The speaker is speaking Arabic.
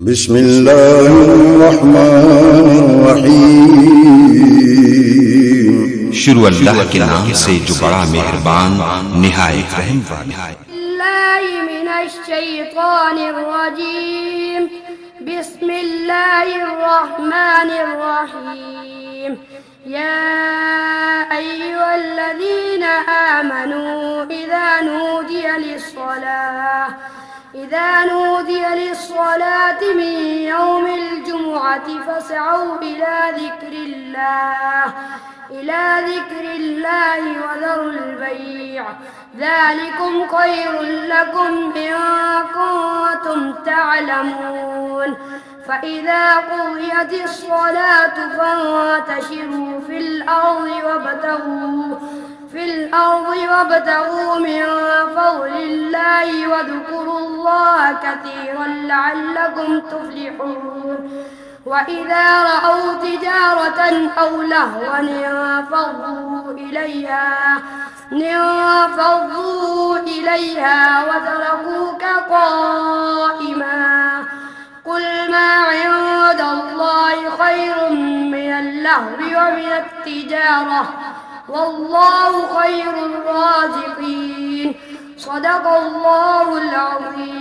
بسم الله الرحمن الرحیم شروع اللہ کے نام سے جو بڑا مہربان نہایت رحم والا ہے۔ الله من الشيطان الرجيم. بسم الله الرحمن الرحيم. يا أيها الذين آمنوا إذا نودي للصلاة من يوم الجمعة فاسعوا إلى ذكر الله وذروا البيع ذلكم خير لكم إن كنتم تعلمون. فإذا قضيت الصلاة فانتشروا في الأرض وابتغوا من فضل الله واذكروا الله كثيرا لعلكم تفلحون. وإذا رأوا تجارة أو لهوا انفضوا إليها وتركوك قائما. قل ما عند الله خير من اللهو ومن التجارة والله خير الرازقين. صدق الله العظيم.